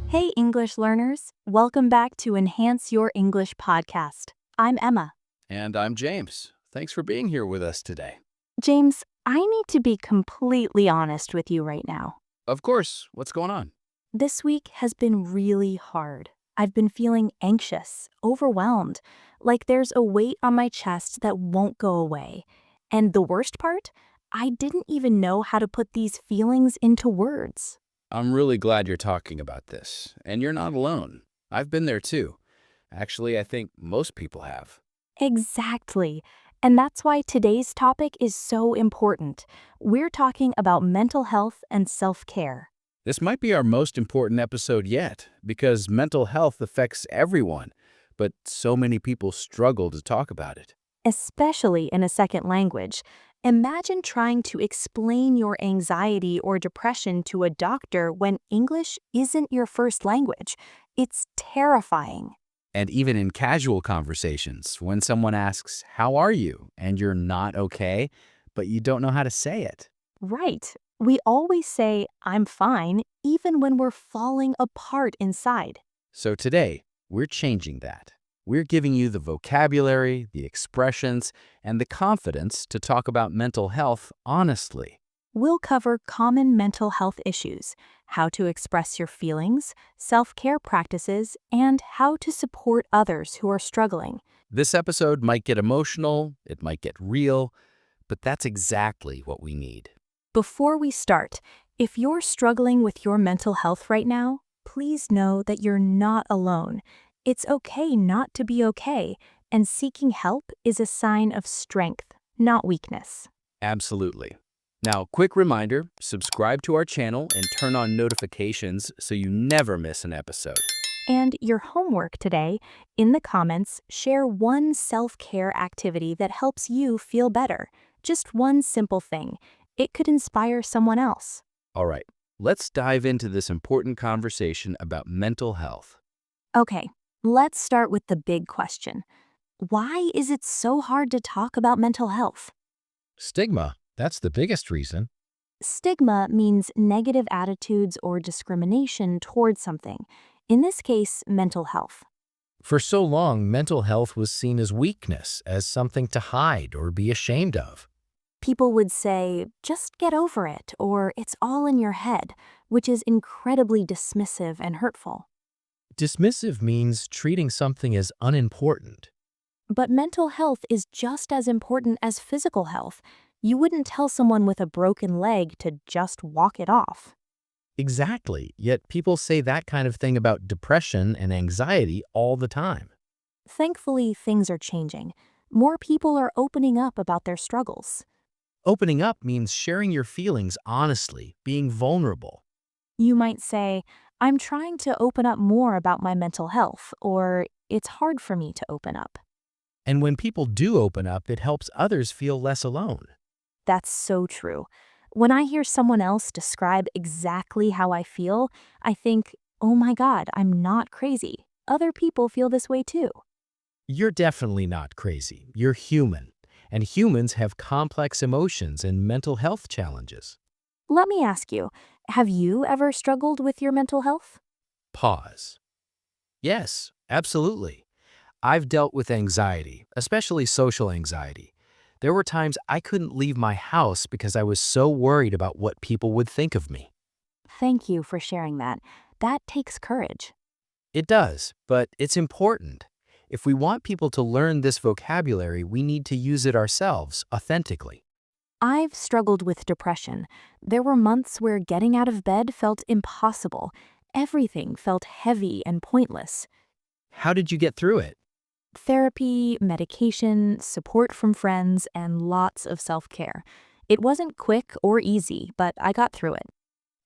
Hey, English learners. Welcome back to Enhance Your English podcast. I'm Emma. And I'm James. Thanks for being here with us today. James, I need to be completely honest with you right now. Of course, what's going on? This week has been really hard. I've been feeling anxious, overwhelmed, like there's a weight on my chest that won't go away. And the worst part? I didn't even know how to put these feelings into words. I'm really glad you're talking about this, and you're not alone. I've been there too. Actually, I think most people have. Exactly. And that's why today's topic is so important. We're talking about mental health and self-care. This might be our most important episode yet, because mental health affects everyone, but so many people struggle to talk about it. Especially in a second language. Imagine trying to explain your anxiety or depression to a doctor when English isn't your first language. It's terrifying. And even in casual conversations, when someone asks, "How are you?" and you're not okay, but you don't know how to say it. Right. We always say, I'm fine, even when we're falling apart inside. So today, we're changing that. We're giving you the vocabulary, the expressions, and the confidence to talk about mental health honestly. We'll cover common mental health issues, how to express your feelings, self-care practices, and how to support others who are struggling. This episode might get emotional, it might get real, but that's exactly what we need. Before we start, if you're struggling with your mental health right now, please know that you're not alone. It's okay not to be okay, and seeking help is a sign of strength, not weakness. Absolutely. Now, quick reminder, subscribe to our channel and turn on notifications so you never miss an episode. And your homework today, in the comments, share one self-care activity that helps you feel better. Just one simple thing. It could inspire someone else. All right, let's dive into this important conversation about mental health. Okay, let's start with the big question. Why is it so hard to talk about mental health? Stigma, that's the biggest reason. Stigma means negative attitudes or discrimination towards something. In this case, mental health. For so long, mental health was seen as weakness, as something to hide or be ashamed of. People would say, just get over it, or it's all in your head, which is incredibly dismissive and hurtful. Dismissive means treating something as unimportant. But mental health is just as important as physical health. You wouldn't tell someone with a broken leg to just walk it off. Exactly, yet people say that kind of thing about depression and anxiety all the time. Thankfully, things are changing. More people are opening up about their struggles. Opening up means sharing your feelings honestly, being vulnerable. You might say, I'm trying to open up more about my mental health, or it's hard for me to open up. And when people do open up, it helps others feel less alone. That's so true. When I hear someone else describe exactly how I feel, I think, oh my God, I'm not crazy. Other people feel this way too. You're definitely not crazy. You're human. And humans have complex emotions and mental health challenges. Let me ask you, have you ever struggled with your mental health? Pause. Yes, absolutely. I've dealt with anxiety, especially social anxiety. There were times I couldn't leave my house because I was so worried about what people would think of me. Thank you for sharing that. That takes courage. It does, but it's important. If we want people to learn this vocabulary, we need to use it ourselves authentically. I've struggled with depression. There were months where getting out of bed felt impossible. Everything felt heavy and pointless. How did you get through it? Therapy, medication, support from friends, and lots of self-care. It wasn't quick or easy, but I got through it.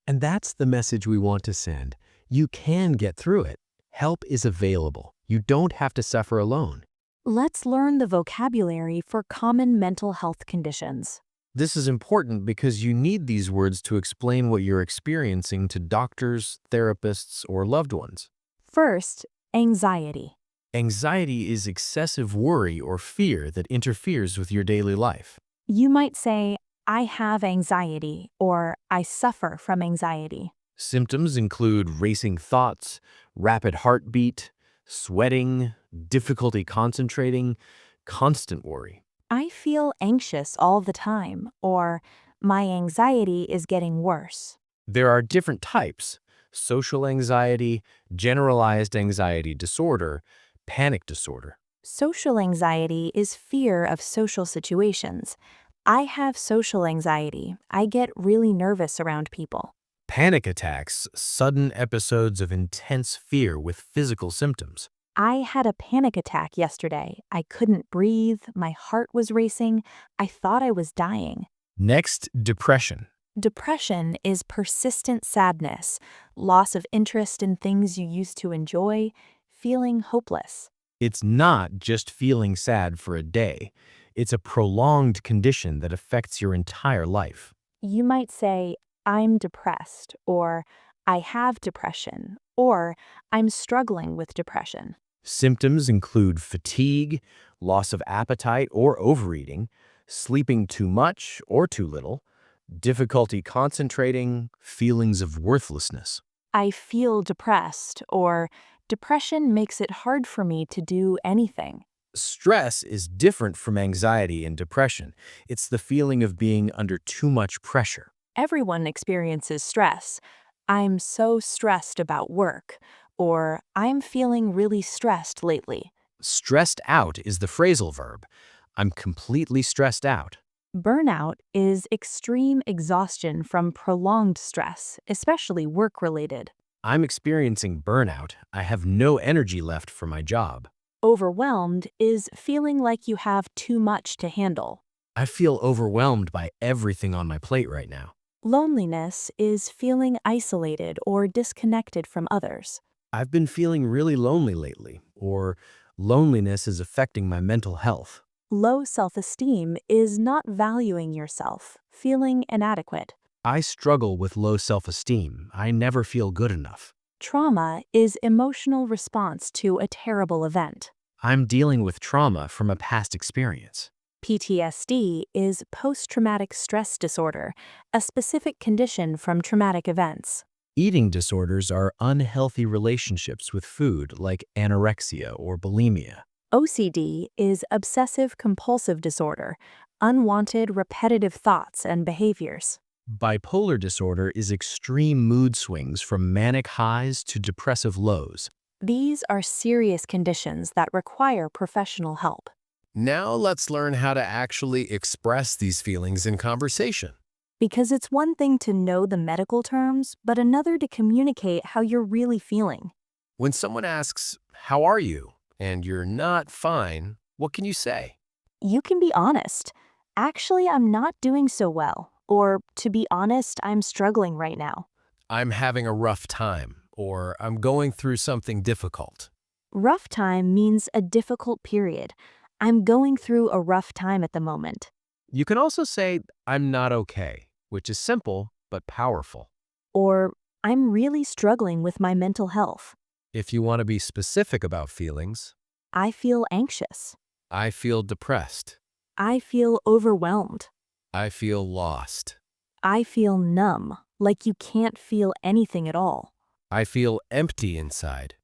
And that's the message we want to send. You can get through it. Help is available. You don't have to suffer alone. Let's learn the vocabulary for common mental health conditions. This is important because you need these words to explain what you're experiencing to doctors, therapists, or loved ones. First, anxiety. Anxiety is excessive worry or fear that interferes with your daily life. You might say, I have anxiety, or I suffer from anxiety. Symptoms include racing thoughts, rapid heartbeat, sweating, difficulty concentrating, constant worry. I feel anxious all the time, or my anxiety is getting worse. There are different types: social anxiety, generalized anxiety disorder, panic disorder. Social anxiety is fear of social situations. I have social anxiety. I get really nervous around people. Panic attacks, sudden episodes of intense fear with physical symptoms. I had a panic attack yesterday. I couldn't breathe. My heart was racing. I thought I was dying. Next, depression. Depression is persistent sadness, loss of interest in things you used to enjoy, feeling hopeless. It's not just feeling sad for a day. It's a prolonged condition that affects your entire life. You might say, I'm depressed, or I have depression, or I'm struggling with depression. Symptoms include fatigue, loss of appetite or overeating, sleeping too much or too little, difficulty concentrating, feelings of worthlessness. I feel depressed, or depression makes it hard for me to do anything. Stress is different from anxiety and depression. It's the feeling of being under too much pressure. Everyone experiences stress. I'm so stressed about work, or I'm feeling really stressed lately. Stressed out is the phrasal verb. I'm completely stressed out. Burnout is extreme exhaustion from prolonged stress, especially work-related. I'm experiencing burnout. I have no energy left for my job. Overwhelmed is feeling like you have too much to handle. I feel overwhelmed by everything on my plate right now. Loneliness is feeling isolated or disconnected from others. I've been feeling really lonely lately, or loneliness is affecting my mental health. Low self-esteem is not valuing yourself, feeling inadequate. I struggle with low self-esteem. I never feel good enough. Trauma is emotional response to a terrible event. I'm dealing with trauma from a past experience. PTSD is post-traumatic stress disorder, a specific condition from traumatic events. Eating disorders are unhealthy relationships with food like anorexia or bulimia. OCD is obsessive-compulsive disorder, unwanted repetitive thoughts and behaviors. Bipolar disorder is extreme mood swings from manic highs to depressive lows. These are serious conditions that require professional help. Now let's learn how to actually express these feelings in conversation. Because it's one thing to know the medical terms, but another to communicate how you're really feeling. When someone asks, "How are you?" and you're not fine, what can you say? You can be honest. Actually, I'm not doing so well. Or, to be honest, I'm struggling right now. "I'm having a rough time," or "I'm going through something difficult." Rough time means a difficult period. I'm going through a rough time at the moment. You can also say, "I'm not okay," which is simple but powerful. Or, I'm really struggling with my mental health. If you want to be specific about feelings, I feel anxious. "I feel depressed." I feel overwhelmed. "I feel lost." I feel numb, like you can't feel anything at all. "I feel empty inside."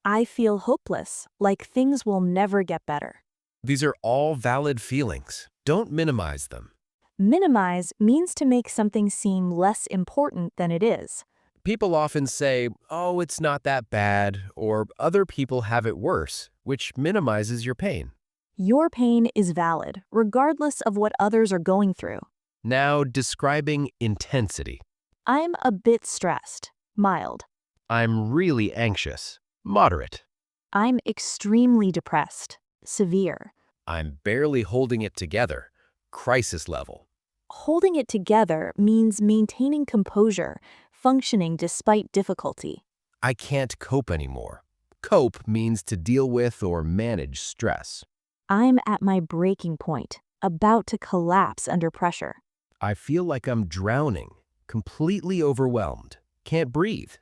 I feel hopeless, like things will never get better. These are all valid feelings. Don't minimize them. Minimize means to make something seem less important than it is. People often say, "Oh, it's not that bad," or "Other people have it worse," which minimizes your pain. Your pain is valid, regardless of what others are going through. Now, describing intensity. I'm a bit stressed, mild. I'm really anxious, moderate. I'm extremely depressed, severe. I'm barely holding it together, crisis level. Holding it together means maintaining composure, functioning despite difficulty. I can't cope anymore. Cope means to deal with or manage stress. I'm at my breaking point, about to collapse under pressure. I feel like I'm drowning, completely overwhelmed, can't breathe.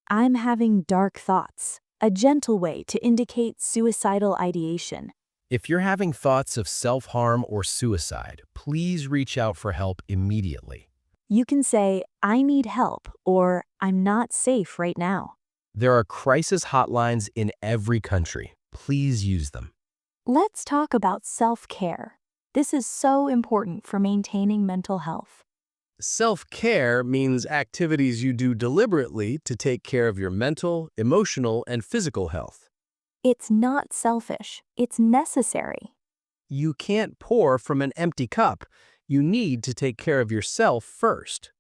I'm having dark thoughts, a gentle way to indicate suicidal ideation. If you're having thoughts of self-harm or suicide, please reach out for help immediately. You can say, I need help, or I'm not safe right now. There are crisis hotlines in every country. Please use them. Let's talk about self-care. This is so important for maintaining mental health. Self-care means activities you do deliberately to take care of your mental, emotional, and physical health. It's not selfish, it's necessary. You can't pour from an empty cup. You need to take care of yourself first.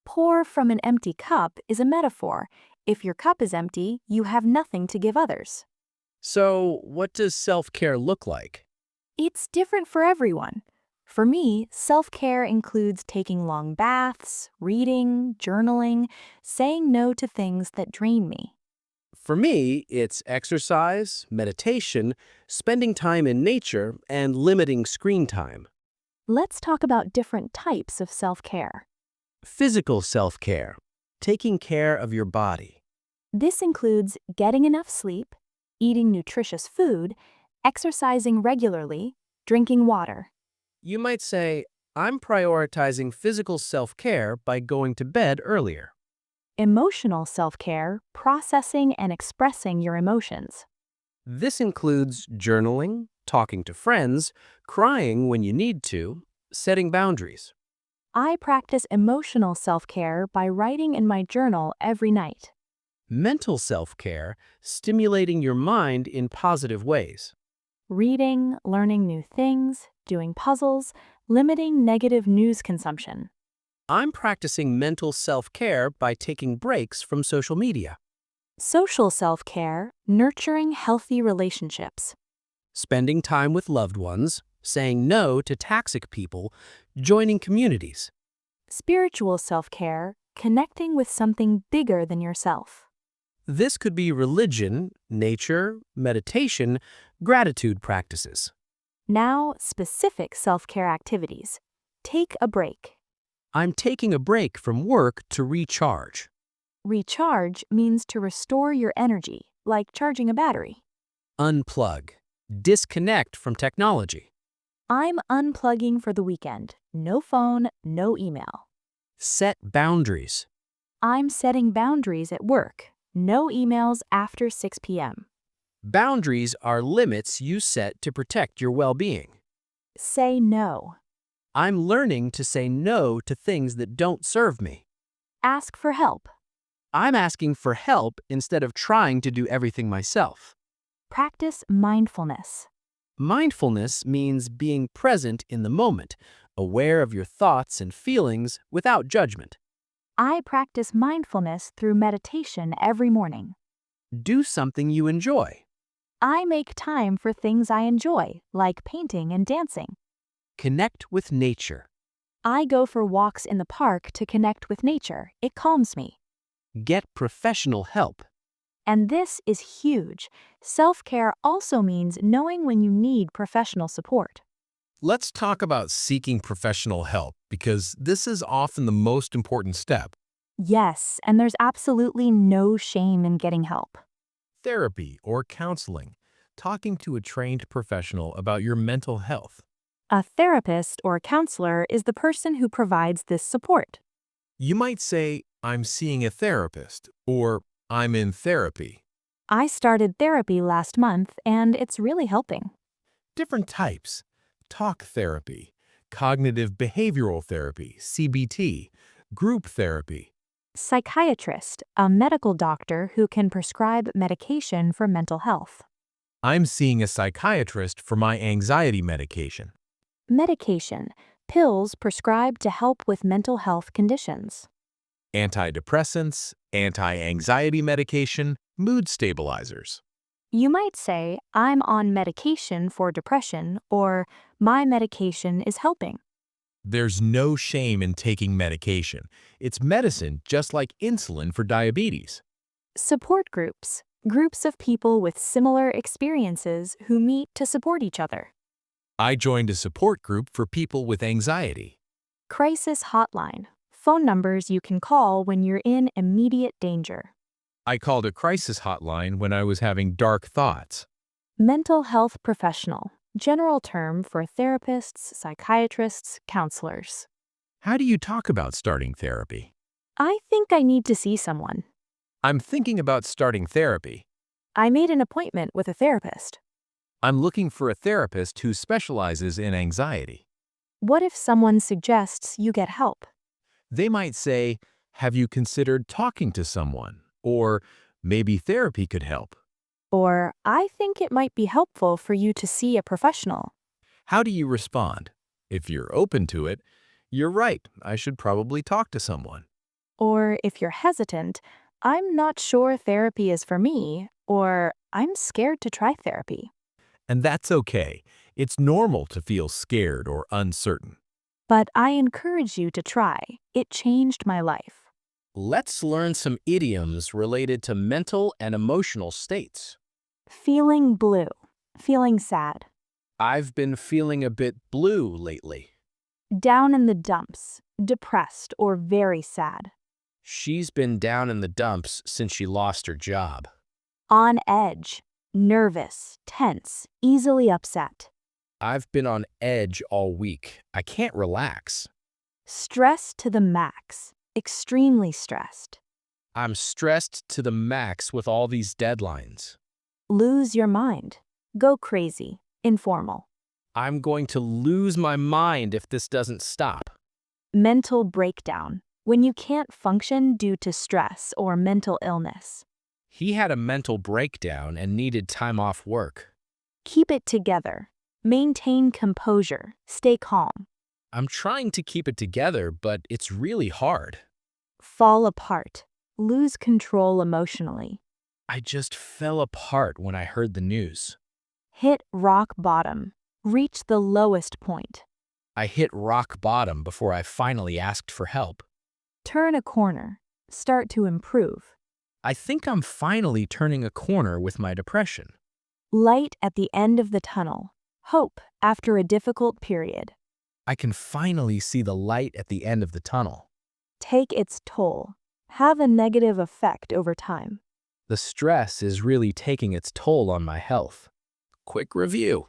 Pour from an empty cup is a metaphor. If your cup is empty, you have nothing to give others. So, what does self-care look like? It's different for everyone. For me, self-care includes taking long baths, reading, journaling, saying no to things that drain me. For me, it's exercise, meditation, spending time in nature, and limiting screen time. Let's talk about different types of self-care. Physical self-care, taking care of your body. This includes getting enough sleep, eating nutritious food, exercising regularly, drinking water. You might say, I'm prioritizing physical self-care by going to bed earlier. Emotional self-care, processing and expressing your emotions. This includes journaling, talking to friends, crying when you need to, setting boundaries. I practice emotional self-care by writing in my journal every night. Mental self-care, stimulating your mind in positive ways. Reading, learning new things, doing puzzles, limiting negative news consumption. I'm practicing mental self-care by taking breaks from social media. Social self-care, nurturing healthy relationships. Spending time with loved ones, saying no to toxic people, joining communities. Spiritual self-care, connecting with something bigger than yourself. This could be religion, nature, meditation, gratitude practices. Now, specific self-care activities. Take a break. I'm taking a break from work to recharge. Recharge means to restore your energy, like charging a battery. Unplug. Disconnect from technology. I'm unplugging for the weekend. No phone, no email. Set boundaries. I'm setting boundaries at work. No emails after 6 p.m. Boundaries are limits you set to protect your well-being. Say no. I'm learning to say no to things that don't serve me. Ask for help. I'm asking for help instead of trying to do everything myself. Practice mindfulness. Mindfulness means being present in the moment, aware of your thoughts and feelings without judgment. I practice mindfulness through meditation every morning. Do something you enjoy. I make time for things I enjoy, like painting and dancing. Connect with nature. I go for walks in the park to connect with nature. It calms me. Get professional help. And this is huge. Self-care also means knowing when you need professional support. Let's talk about seeking professional help because this is often the most important step. Yes, and there's absolutely no shame in getting help. Therapy or counseling, talking to a trained professional about your mental health. A therapist or counselor is the person who provides this support. You might say, I'm seeing a therapist, or I'm in therapy. I started therapy last month, and it's really helping. Different types: talk therapy, cognitive behavioral therapy, CBT, group therapy. Psychiatrist, a medical doctor who can prescribe medication for mental health. I'm seeing a psychiatrist for my anxiety medication. Medication, pills prescribed to help with mental health conditions. Antidepressants, anti-anxiety medication, mood stabilizers. You might say, I'm on medication for depression, or my medication is helping. There's no shame in taking medication. It's medicine just like insulin for diabetes. Support groups, groups of people with similar experiences who meet to support each other. I joined a support group for people with anxiety. Crisis hotline, phone numbers you can call when you're in immediate danger. I called a crisis hotline when I was having dark thoughts. Mental health professional, general term for therapists, psychiatrists, counselors. How do you talk about starting therapy? I think I need to see someone. I'm thinking about starting therapy. I made an appointment with a therapist. I'm looking for a therapist who specializes in anxiety. What if someone suggests you get help? They might say, "Have you considered talking to someone?" Or, "Maybe therapy could help." Or, I think it might be helpful for you to see a professional. How do you respond? If you're open to it, "You're right, I should probably talk to someone." Or, if you're hesitant, I'm not sure therapy is for me, or I'm scared to try therapy. And that's okay. It's normal to feel scared or uncertain. But I encourage you to try. It changed my life. Let's learn some idioms related to mental and emotional states. Feeling blue. Feeling sad. I've been feeling a bit blue lately. Down in the dumps. Depressed or very sad. She's been down in the dumps since she lost her job. On edge. Nervous. Tense. Easily upset. I've been on edge all week. I can't relax. Stressed to the max. Extremely stressed. I'm stressed to the max with all these deadlines. Lose your mind. Go crazy. Informal. I'm going to lose my mind if this doesn't stop. Mental breakdown. When you can't function due to stress or mental illness. He had a mental breakdown and needed time off work. Keep it together. Maintain composure. Stay calm. I'm trying to keep it together, but it's really hard. Fall apart. Lose control emotionally. I just fell apart when I heard the news. Hit rock bottom. Reach the lowest point. I hit rock bottom before I finally asked for help. Turn a corner. Start to improve. I think I'm finally turning a corner with my depression. Light at the end of the tunnel. Hope after a difficult period. I can finally see the light at the end of the tunnel. Take its toll. Have a negative effect over time. The stress is really taking its toll on my health. Quick review.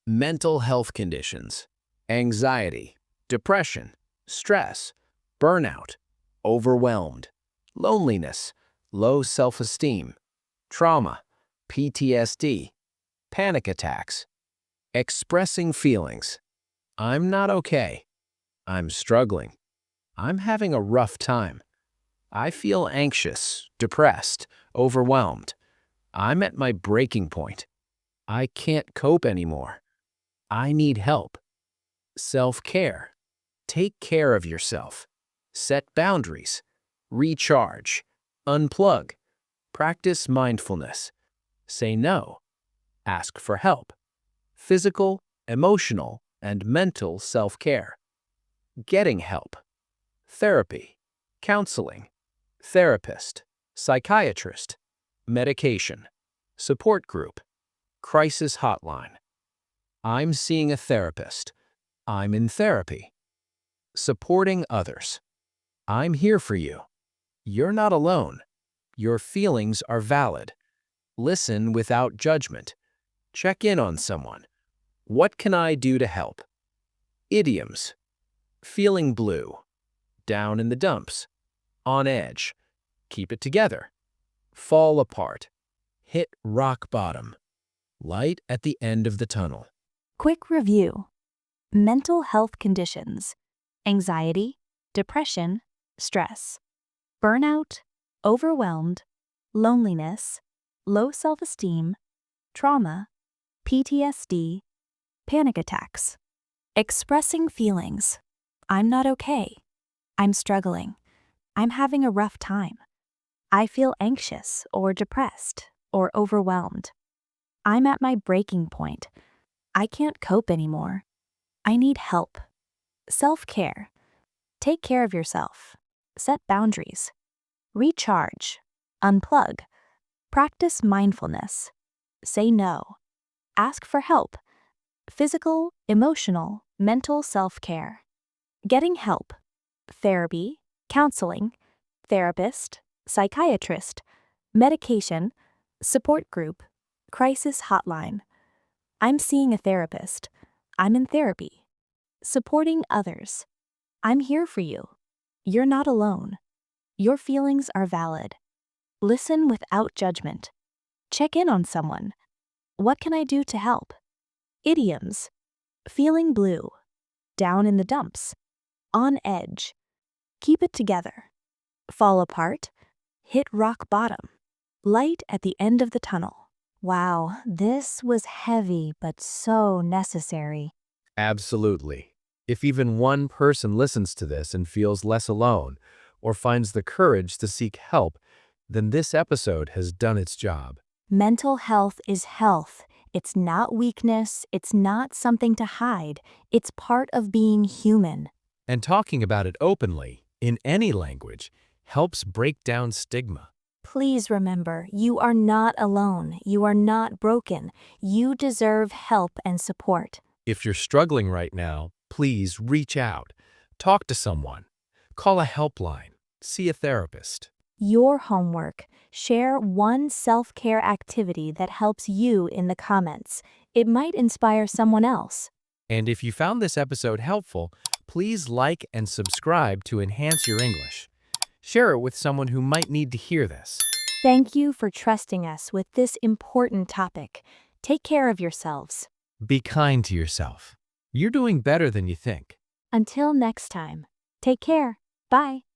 Mental health conditions: anxiety, depression, stress, burnout, overwhelmed, loneliness, low self-esteem, trauma, PTSD, panic attacks, expressing feelings. I'm not okay. I'm struggling. I'm having a rough time. I feel anxious, depressed, overwhelmed. I'm at my breaking point. I can't cope anymore. I need help. Self-care. Take care of yourself. Set boundaries. Recharge. Unplug. Practice mindfulness. Say no. Ask for help. Physical, emotional, and mental self-care. Getting help. Therapy. Counseling. Therapist. Psychiatrist. Medication. Support group. Crisis hotline. I'm seeing a therapist. I'm in therapy. Supporting others. I'm here for you. You're not alone. Your feelings are valid. Listen without judgment. Check in on someone. What can I do to help? Idioms. Feeling blue. Down in the dumps. On edge. Keep it together. Fall apart. Hit rock bottom. Light at the end of the tunnel. Quick review. Mental health conditions: anxiety, depression, stress, burnout, overwhelmed, loneliness, low self-esteem, trauma, PTSD, panic attacks. Expressing feelings: I'm not okay. I'm struggling. I'm having a rough time. I feel anxious or depressed or overwhelmed. I'm at my breaking point. I can't cope anymore. I need help. Self-care. Take care of yourself. Set boundaries. Recharge. Unplug. Practice mindfulness. Say no. Ask for help. Physical, emotional, mental self-care. Getting help. Therapy, counseling, therapist, psychiatrist, medication, support group, crisis hotline. I'm seeing a therapist. I'm in therapy. Supporting others. I'm here for you. You're not alone. Your feelings are valid. Listen without judgment. Check in on someone. What can I do to help? Idioms. Feeling blue. Down in the dumps. On edge. Keep it together. Fall apart. Hit rock bottom. Light at the end of the tunnel. Wow, this was heavy but so necessary. Absolutely. If even one person listens to this and feels less alone, or finds the courage to seek help, then this episode has done its job. Mental health is health. It's not weakness. It's not something to hide. It's part of being human. And talking about it openly, in any language, helps break down stigma. Please remember, you are not alone. You are not broken. You deserve help and support. If you're struggling right now, please reach out. Talk to someone. Call a helpline. See a therapist. Your homework. Share one self-care activity that helps you in the comments. It might inspire someone else. And if you found this episode helpful, please like and subscribe to enhance your English. Share it with someone who might need to hear this. Thank you for trusting us with this important topic. Take care of yourselves. Be kind to yourself. You're doing better than you think. Until next time. Take care. Bye.